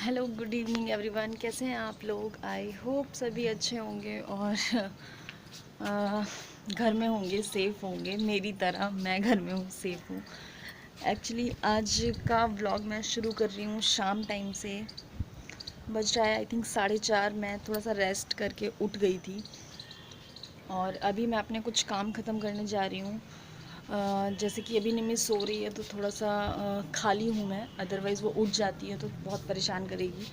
Hello, good evening everyone. कैसे हैं आप लोग? आई होप सभी अच्छे होंगे और अ, घर में होंगे, सेफ़ होंगे। मेरी तरह मैं घर में हूँ, सेफ़ हूँ। एक्चुअली आज का व्लॉग मैं शुरू कर रही हूँ शाम टाइम से। बज रहा है आई थिंक 4:30। मैं थोड़ा सा रेस्ट करके उठ गई थी और अभी मैं अपने कुछ काम ख़त्म करने जा रही हूँ। जैसे कि अभी निमी सो रही है तो थोड़ा सा खाली हूँ मैं, अदरवाइज़ वो उठ जाती है तो बहुत परेशान करेगी।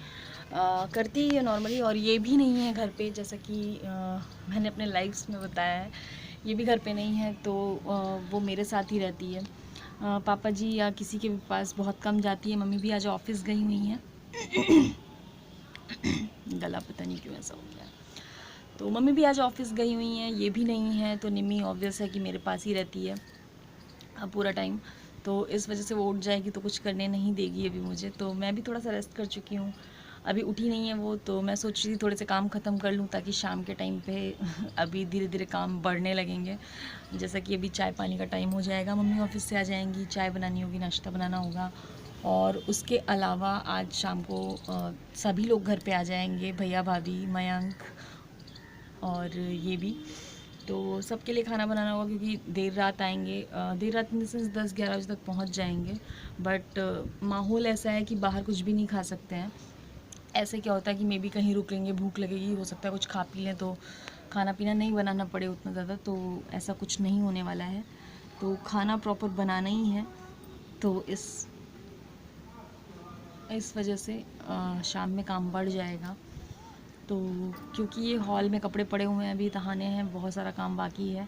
करती ही है नॉर्मली, और ये भी नहीं है घर पे, जैसा कि मैंने अपने लाइव्स में बताया है। ये भी घर पे नहीं है तो वो मेरे साथ ही रहती है। पापा जी या किसी के भी पास बहुत कम जाती है। मम्मी भी आज ऑफिस गई हुई हैं। गला पता नहीं क्यों ऐसा हो गया। तो मम्मी भी आज ऑफिस गई हुई हैं, ये भी नहीं है, तो निम्मी ऑब्वियस है कि मेरे पास ही रहती है पूरा टाइम। तो इस वजह से वो उठ जाएगी तो कुछ करने नहीं देगी अभी मुझे। तो मैं भी थोड़ा सा रेस्ट कर चुकी हूँ, अभी उठी नहीं है वो। तो मैं सोच रही थी थोड़े से काम ख़त्म कर लूँ ताकि शाम के टाइम पे अभी धीरे धीरे काम बढ़ने लगेंगे। जैसा कि अभी चाय पानी का टाइम हो जाएगा, मम्मी ऑफिस से आ जाएंगी, चाय बनानी होगी, नाश्ता बनाना होगा। और उसके अलावा आज शाम को सभी लोग घर पे आ जाएंगे, भैया भाभी, मयंक और ये भी। तो सबके लिए खाना बनाना होगा क्योंकि देर रात आएंगे। देर रात इन द सेंस 10-11 बजे तक पहुंच जाएंगे। बट माहौल ऐसा है कि बाहर कुछ भी नहीं खा सकते हैं। ऐसे क्या होता है कि मे बी कहीं रुक लेंगे, भूख लगेगी, हो सकता है कुछ खा पी लें तो खाना पीना नहीं बनाना पड़े उतना ज़्यादा। तो ऐसा कुछ नहीं होने वाला है, तो खाना प्रॉपर बनाना ही है। तो इस वजह से शाम में काम बढ़ जाएगा। तो क्योंकि ये हॉल में कपड़े पड़े हुए हैं, अभी नहाने हैं, बहुत सारा काम बाकी है,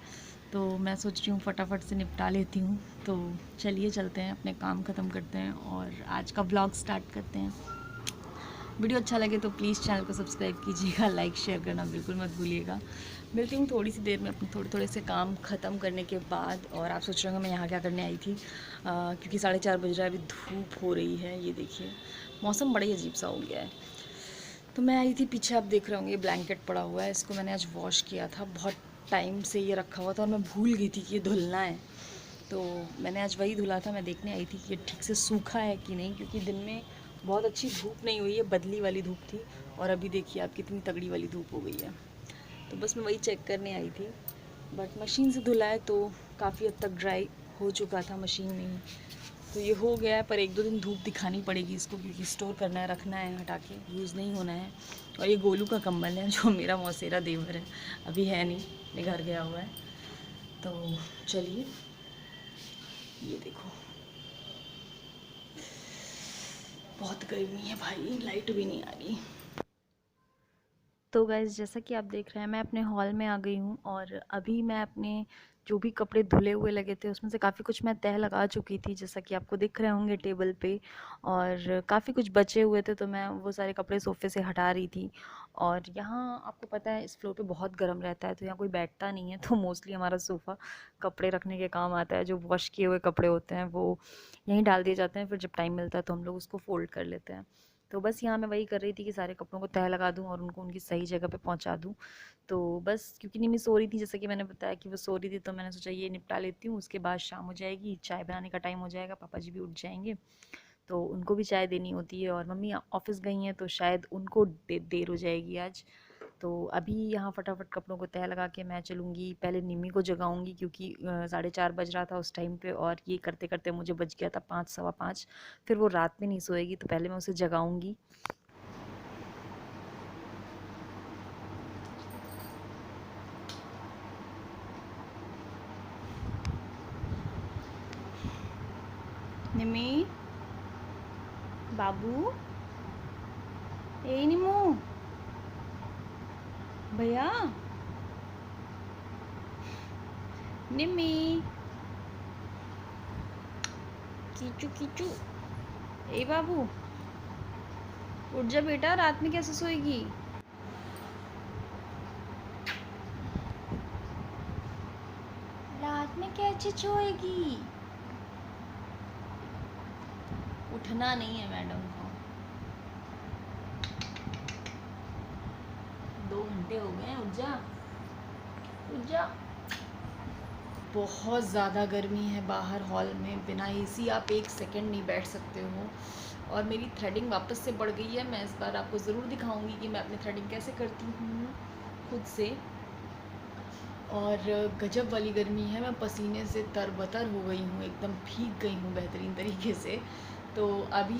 तो मैं सोच रही हूँ फटाफट से निपटा लेती हूँ। तो चलिए चलते हैं, अपने काम ख़त्म करते हैं और आज का व्लॉग स्टार्ट करते हैं। वीडियो अच्छा लगे तो प्लीज़ चैनल को सब्सक्राइब कीजिएगा, लाइक शेयर करना बिल्कुल मत भूलिएगा। मिलती हूँ थोड़ी सी देर में अपने थोड़े थोड़े से काम ख़त्म करने के बाद। और आप सोच रहे होंगे मैं यहाँ क्या करने आई थी, क्योंकि 4:30 बज रहा है, अभी धूप हो रही है। ये देखिए मौसम बड़ा ही अजीब सा हो गया है। तो मैं आई थी पीछे, आप देख रहे होंगे ब्लैंकेट पड़ा हुआ है, इसको मैंने आज वॉश किया था। बहुत टाइम से ये रखा हुआ था और मैं भूल गई थी कि ये धुलना है। तो मैंने आज वही धुला था। मैं देखने आई थी कि ये ठीक से सूखा है कि नहीं, क्योंकि दिन में बहुत अच्छी धूप नहीं हुई है, बदली वाली धूप थी। और अभी देखिए आप कितनी तगड़ी वाली धूप हो गई है। तो बस मैं वही चेक करने आई थी। बट मशीन से धुला है तो काफ़ी हद तक ड्राई हो चुका था मशीन में ही। तो ये हो गया है, पर 1-2 दिन धूप दिखानी पड़ेगी इसको, क्योंकि स्टोर करना है, रखना है, हटा के यूज़ नहीं होना है। और ये गोलू का कंबल है जो मेरा मौसेरा देवर है, अभी है नहीं, अपने घर गया हुआ है। तो चलिए, ये देखो बहुत गर्मी है भाई, लाइट भी नहीं आ रही। तो गाइज़, जैसा कि आप देख रहे हैं, मैं अपने हॉल में आ गई हूँ और अभी मैं अपने जो भी कपड़े धुले हुए लगे थे उसमें से काफ़ी कुछ मैं तह लगा चुकी थी, जैसा कि आपको दिख रहे होंगे टेबल पे। और काफ़ी कुछ बचे हुए थे तो मैं वो सारे कपड़े सोफ़े से हटा रही थी। और यहाँ आपको पता है इस फ्लोर पे बहुत गर्म रहता है, तो यहाँ कोई बैठता नहीं है, तो मोस्टली हमारा सोफ़ा कपड़े रखने के काम आता है। जो वॉश किए हुए कपड़े होते हैं वो यहीं डाल दिए जाते हैं, फिर जब टाइम मिलता है तो हम लोग उसको फ़ोल्ड कर लेते हैं। तो बस यहाँ मैं वही कर रही थी कि सारे कपड़ों को तह लगा दूँ और उनको उनकी सही जगह पे पहुँचा दूँ। तो बस क्योंकि निमी सो रही थी, जैसा कि मैंने बताया कि वो सो रही थी, तो मैंने सोचा ये निपटा लेती हूँ, उसके बाद शाम हो जाएगी, चाय बनाने का टाइम हो जाएगा, पापा जी भी उठ जाएंगे तो उनको भी चाय देनी होती है। और मम्मी ऑफिस गई हैं तो शायद उनको देर हो जाएगी आज। तो अभी यहाँ फटाफट कपड़ों को तह लगा के मैं चलूँगी, पहले निमी को जगाऊँगी क्योंकि 4:30 बज रहा था उस टाइम पे, और ये करते करते मुझे बज गया था 5, सवा 5। फिर वो रात में नहीं सोएगी, तो पहले मैं उसे जगाऊँगी। निमी, बाबू, ए निमू, भैया, निमी, कीचू कीचू, ए बाबू, उठ जा बेटा, रात में कैसे सोएगी? रात में कैसे सोएगी? उठना नहीं है मैडम को। 2 घंटे हो गए, उठ जा, उठ जा। बहुत ज़्यादा गर्मी है बाहर हॉल में, बिना एसी आप 1 सेकंड नहीं बैठ सकते हो। और मेरी थ्रेडिंग वापस से बढ़ गई है। मैं इस बार आपको ज़रूर दिखाऊंगी कि मैं अपनी थ्रेडिंग कैसे करती हूँ खुद से। और गजब वाली गर्मी है, मैं पसीने से तरबतर हो गई हूँ, एकदम भीग गई हूँ बेहतरीन तरीके से। तो अभी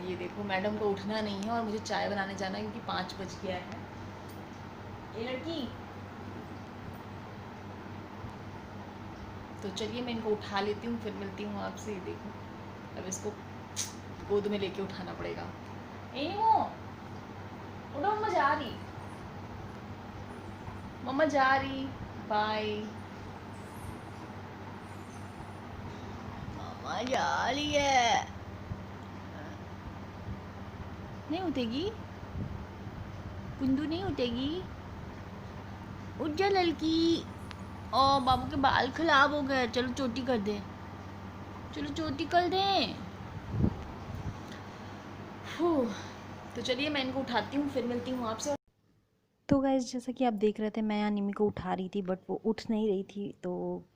ये देखो मैडम को उठना नहीं है और मुझे चाय बनाने जाना है क्योंकि 5 बज गया है। ये लड़की, तो चलिए मैं इनको उठा लेती हूँ, फिर मिलती हूँ आपसे। ये देखो अब इसको गोद में लेके उठाना पड़ेगा। ए नीमो, उठो, मम्मा जा रही, मम्मा जा रही, बाय, मम्मा जा रही है। नहीं उठेगी कुंदू, नहीं उठेगी, उठ जा लड़की। ओ बाबू के बाल खराब हो गए, चलो चोटी कर दे, चलो चोटी कर दें। तो चलिए मैं इनको उठाती हूँ, फिर मिलती हूँ आपसे। तो गाइस जैसा कि आप देख रहे थे, मैं यहाँ निमी को उठा रही थी बट वो उठ नहीं रही थी। तो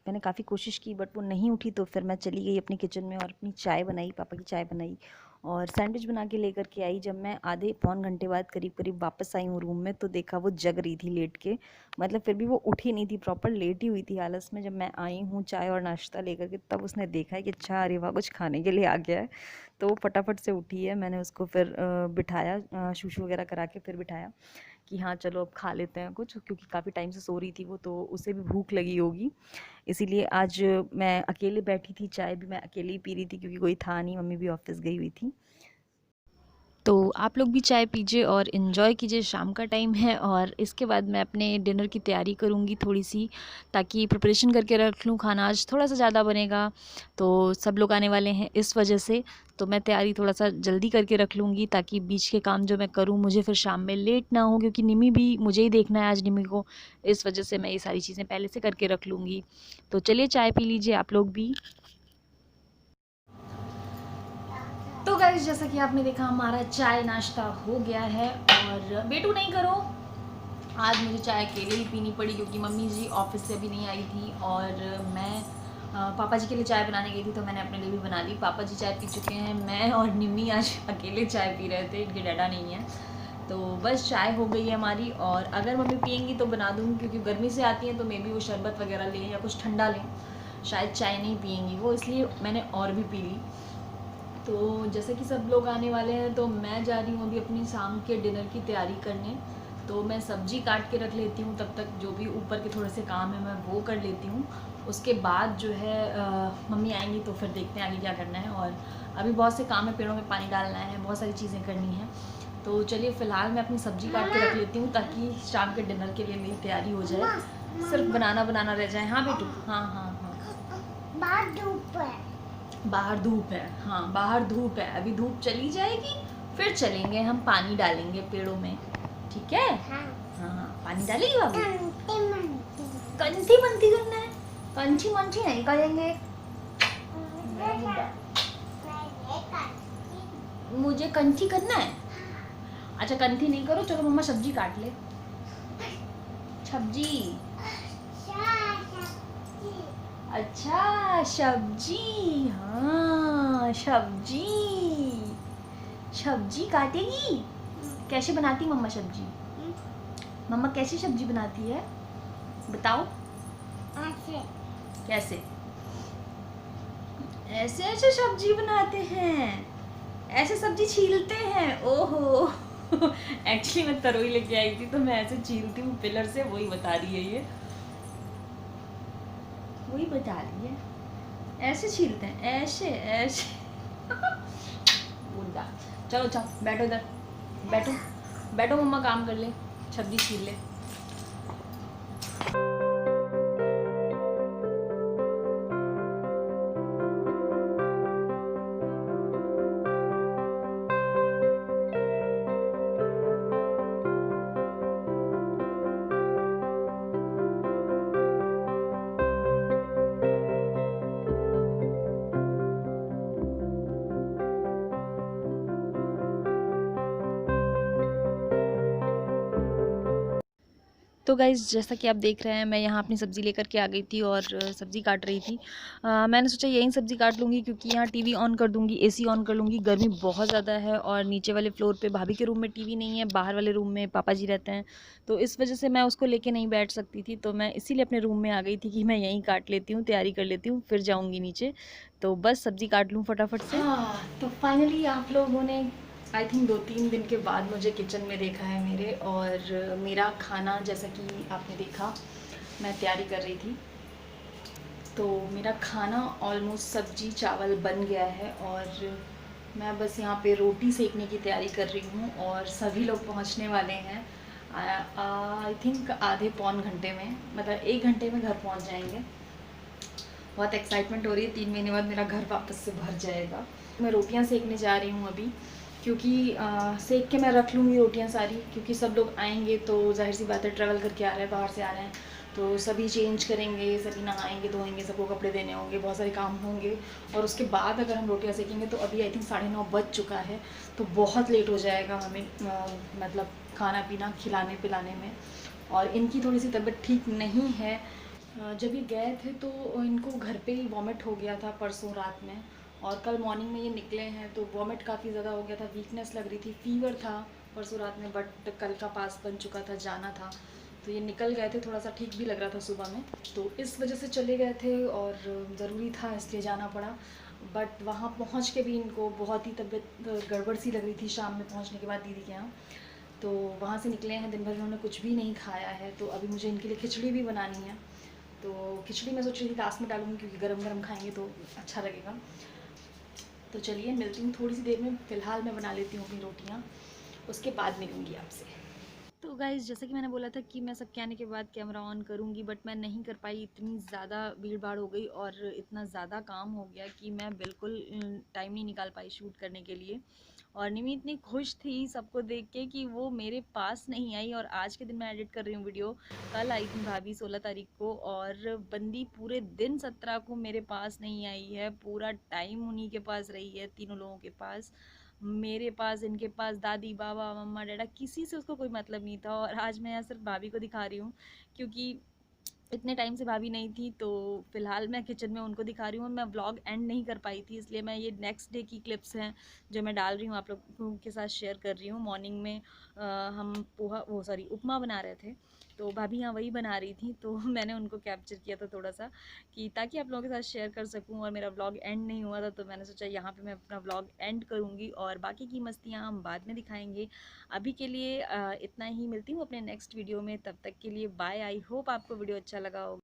मैंने काफ़ी कोशिश की बट वो नहीं उठी। तो फिर मैं चली गई अपनी किचन में और अपनी चाय बनाई, पापा की चाय बनाई और सैंडविच बना के लेकर के आई। जब मैं आधे पौन घंटे बाद करीब करीब वापस आई हूँ रूम में, तो देखा वो जग रही थी लेट के। मतलब फिर भी वो उठी नहीं थी, प्रॉपर लेट ही हुई थी आलस में। जब मैं आई हूँ चाय और नाश्ता लेकर के, तब उसने देखा है कि अच्छा अरे वाह कुछ खाने के लिए आ गया है। तो वो फटाफट से उठी है। मैंने उसको फिर बिठाया, शूशू वगैरह करा के फिर बिठाया कि हाँ चलो अब खा लेते हैं कुछ, क्योंकि काफ़ी टाइम से सो रही थी वो, तो उसे भी भूख लगी होगी। इसीलिए आज मैं अकेले बैठी थी, चाय भी मैं अकेले ही पी रही थी क्योंकि कोई था नहीं, मम्मी भी ऑफिस गई हुई थी। तो आप लोग भी चाय पीजिए और इन्जॉय कीजिए, शाम का टाइम है। और इसके बाद मैं अपने डिनर की तैयारी करूँगी थोड़ी सी, ताकि प्रिपरेशन करके रख लूँ। खाना आज थोड़ा सा ज़्यादा बनेगा, तो सब लोग आने वाले हैं इस वजह से। तो मैं तैयारी थोड़ा सा जल्दी करके रख लूँगी ताकि बीच के काम जो मैं करूँ मुझे फिर शाम में लेट ना हो, क्योंकि निमी भी मुझे ही देखना है आज, निमी को। इस वजह से मैं ये सारी चीज़ें पहले से करके रख लूँगी। तो चलिए चाय पी लीजिए आप लोग भी। तो गाइस जैसा कि आपने देखा, हमारा चाय नाश्ता हो गया है। और बेटू नहीं करो, आज मुझे चाय अकेले ही पीनी पड़ी क्योंकि मम्मी जी ऑफिस से भी नहीं आई थी। और मैं पापा जी के लिए चाय बनाने गई थी, तो मैंने अपने लिए भी बना ली। पापा जी चाय पी चुके हैं, मैं और निम्मी आज अकेले चाय पी रहे थे, इनके डैडा नहीं है। तो बस चाय हो गई है हमारी। और अगर मम्मी पियेंगी तो बना दूँगी, क्योंकि गर्मी से आती हैं तो मे बी वो शरबत वगैरह लें या कुछ ठंडा लें, शायद चाय नहीं पियेंगी वो, इसलिए मैंने और भी पी ली। तो जैसे कि सब लोग आने वाले हैं, तो मैं जा रही हूँ अभी अपनी शाम के डिनर की तैयारी करने। तो मैं सब्ज़ी काट के रख लेती हूँ, तब तक जो भी ऊपर के थोड़े से काम है मैं वो कर लेती हूँ। उसके बाद जो है मम्मी आएंगी तो फिर देखते हैं आगे क्या करना है। और अभी बहुत से काम है, पेड़ों में पानी डालना है, बहुत सारी चीज़ें करनी हैं। तो चलिए फ़िलहाल मैं अपनी सब्ज़ी काट के रख लेती हूँ ताकि शाम के डिनर के लिए मेरी तैयारी हो जाए, सिर्फ बनाना बनाना रह जाए। हाँ बेटू, हाँ हाँ हाँ, बाहर धूप है, बाहर धूप है, हाँ बाहर धूप है। अभी धूप चली जाएगी फिर चलेंगे हम, पानी डालेंगे पेड़ों में, ठीक है। हाँ हाँ, पानी डालेगी बाबू, कंठी मंठी करना है, कंठी मंठी नहीं करेंगे। मुझे कंठी करना है, अच्छा कंठी नहीं करो, चलो मम्मा सब्जी काट ले, सब्जी, अच्छा सब्जी, हाँ सब्जी, सब्जी काटेगी। कैसे बनाती मम्मा सब्जी? मम्मा कैसे सब्जी बनाती है बताओ? ऐसे। कैसे? ऐसे ऐसे सब्जी बनाते हैं, ऐसे सब्जी छीलते हैं। ओहो एक्चुअली मैं तरोई लेके आई थी तो मैं ऐसे छीलती हूँ पिलर से, वही बता रही है ये, वही बता रही है, ऐसे छीलते हैं, ऐसे ऐसे बुड्ढा। चलो चलो बैठो इधर, बैठो बैठो, मम्मा काम कर ले, सब्जी छील ले। तो गाइज़ जैसा कि आप देख रहे हैं, मैं यहाँ अपनी सब्ज़ी लेकर के आ गई थी और सब्ज़ी काट रही थी। मैंने सोचा यहीं सब्ज़ी काट लूँगी क्योंकि यहाँ टीवी ऑन कर दूँगी, एसी ऑन कर लूँगी। गर्मी बहुत ज़्यादा है और नीचे वाले फ्लोर पे भाभी के रूम में टीवी नहीं है, बाहर वाले रूम में पापा जी रहते हैं। तो इस वजह से मैं उसको लेके नहीं बैठ सकती थी, तो मैं इसीलिए अपने रूम में आ गई थी कि मैं यहीं काट लेती हूँ, तैयारी कर लेती हूँ, फिर जाऊँगी नीचे। तो बस सब्ज़ी काट लूँ फटाफट से। हाँ, तो फाइनली आप लोगों ने आई थिंक 2-3 दिन के बाद मुझे किचन में देखा है मेरे, और मेरा खाना जैसा कि आपने देखा मैं तैयारी कर रही थी। तो मेरा खाना ऑलमोस्ट सब्जी चावल बन गया है और मैं बस यहाँ पे रोटी सेकने की तैयारी कर रही हूँ और सभी लोग पहुँचने वाले हैं। आई थिंक आधे पौन घंटे में, मतलब 1 घंटे में घर पहुँच जाएंगे। बहुत एक्साइटमेंट हो रही है, 3 महीने बाद मेरा घर वापस से भर जाएगा। मैं रोटियां सेकने जा रही हूँ अभी, क्योंकि सेक के मैं रख लूँगी रोटियां सारी, क्योंकि सब लोग आएंगे तो जाहिर सी बात है, ट्रैवल करके आ रहे हैं, बाहर से आ रहे हैं, तो सभी चेंज करेंगे, सभी नहाएंगे धोएंगे, सबको कपड़े देने होंगे, बहुत सारे काम होंगे। और उसके बाद अगर हम रोटियां सेकेंगे तो अभी आई थिंक 9:30 बज चुका है, तो बहुत लेट हो जाएगा हमें मतलब खाना पीना खिलाने पिलाने में। और इनकी थोड़ी सी तबीयत ठीक नहीं है। जब ये गए थे तो इनको घर पे ही वॉमिट हो गया था परसों रात में, और कल मॉर्निंग में ये निकले हैं तो वॉमिट काफ़ी ज़्यादा हो गया था, वीकनेस लग रही थी, फीवर था परसों रात में, बट कल का पास बन चुका था, जाना था, तो ये निकल गए थे, थोड़ा सा ठीक भी लग रहा था सुबह में, तो इस वजह से चले गए थे और ज़रूरी था इसलिए जाना पड़ा। बट वहाँ पहुँच के भी इनको बहुत ही तबीयत गड़बड़ सी लग रही थी शाम में पहुँचने के बाद दीदी के यहाँ। तो वहाँ से निकले हैं, दिन भर इन्होंने कुछ भी नहीं खाया है, तो अभी मुझे इनके लिए खिचड़ी भी बनानी है। तो खिचड़ी मैं सोच रही थी लास्ट में डालूंगी क्योंकि गरम गरम खाएंगे तो अच्छा लगेगा। तो चलिए मिलती हूँ थोड़ी सी देर में, फ़िलहाल मैं बना लेती हूँ अपनी रोटियाँ, उसके बाद मिलूँगी आपसे। तो गाइज़ जैसा कि मैंने बोला था कि मैं सबके आने के बाद कैमरा ऑन करूँगी, बट मैं नहीं कर पाई, इतनी ज़्यादा भीड़ भाड़ हो गई और इतना ज़्यादा काम हो गया कि मैं बिल्कुल टाइम नहीं निकाल पाई शूट करने के लिए। और निमी इतनी खुश थी सबको देख के कि वो मेरे पास नहीं आई, और आज के दिन मैं एडिट कर रही हूँ वीडियो, कल आई थी भाभी 16 तारीख को, और बंदी पूरे दिन 17 को मेरे पास नहीं आई है, पूरा टाइम उन्हीं के पास रही है, तीनों लोगों के पास, मेरे पास, इनके पास, दादी बाबा मम्मा डैडा, किसी से उसको कोई मतलब नहीं था। और आज मैं यहाँ सिर्फ भाभी को दिखा रही हूँ क्योंकि इतने टाइम से भाभी नहीं थी, तो फिलहाल मैं किचन में उनको दिखा रही हूँ। मैं व्लॉग एंड नहीं कर पाई थी, इसलिए मैं ये नेक्स्ट डे की क्लिप्स हैं जो मैं डाल रही हूँ, आप लोगों के साथ शेयर कर रही हूँ। मॉर्निंग में हम पोहा वो सॉरी उपमा बना रहे थे, तो भाभी यहाँ वही बना रही थी, तो मैंने उनको कैप्चर किया था थोड़ा सा, कि ताकि आप लोगों के साथ शेयर कर सकूँ। और मेरा व्लॉग एंड नहीं हुआ था, तो मैंने सोचा यहाँ पे मैं अपना व्लॉग एंड करूँगी और बाकी की मस्तियाँ हम बाद में दिखाएंगे। अभी के लिए इतना ही, मिलती हूँ अपने नेक्स्ट वीडियो में, तब तक के लिए बाय। आई होप आपको वीडियो अच्छा लगा होगा।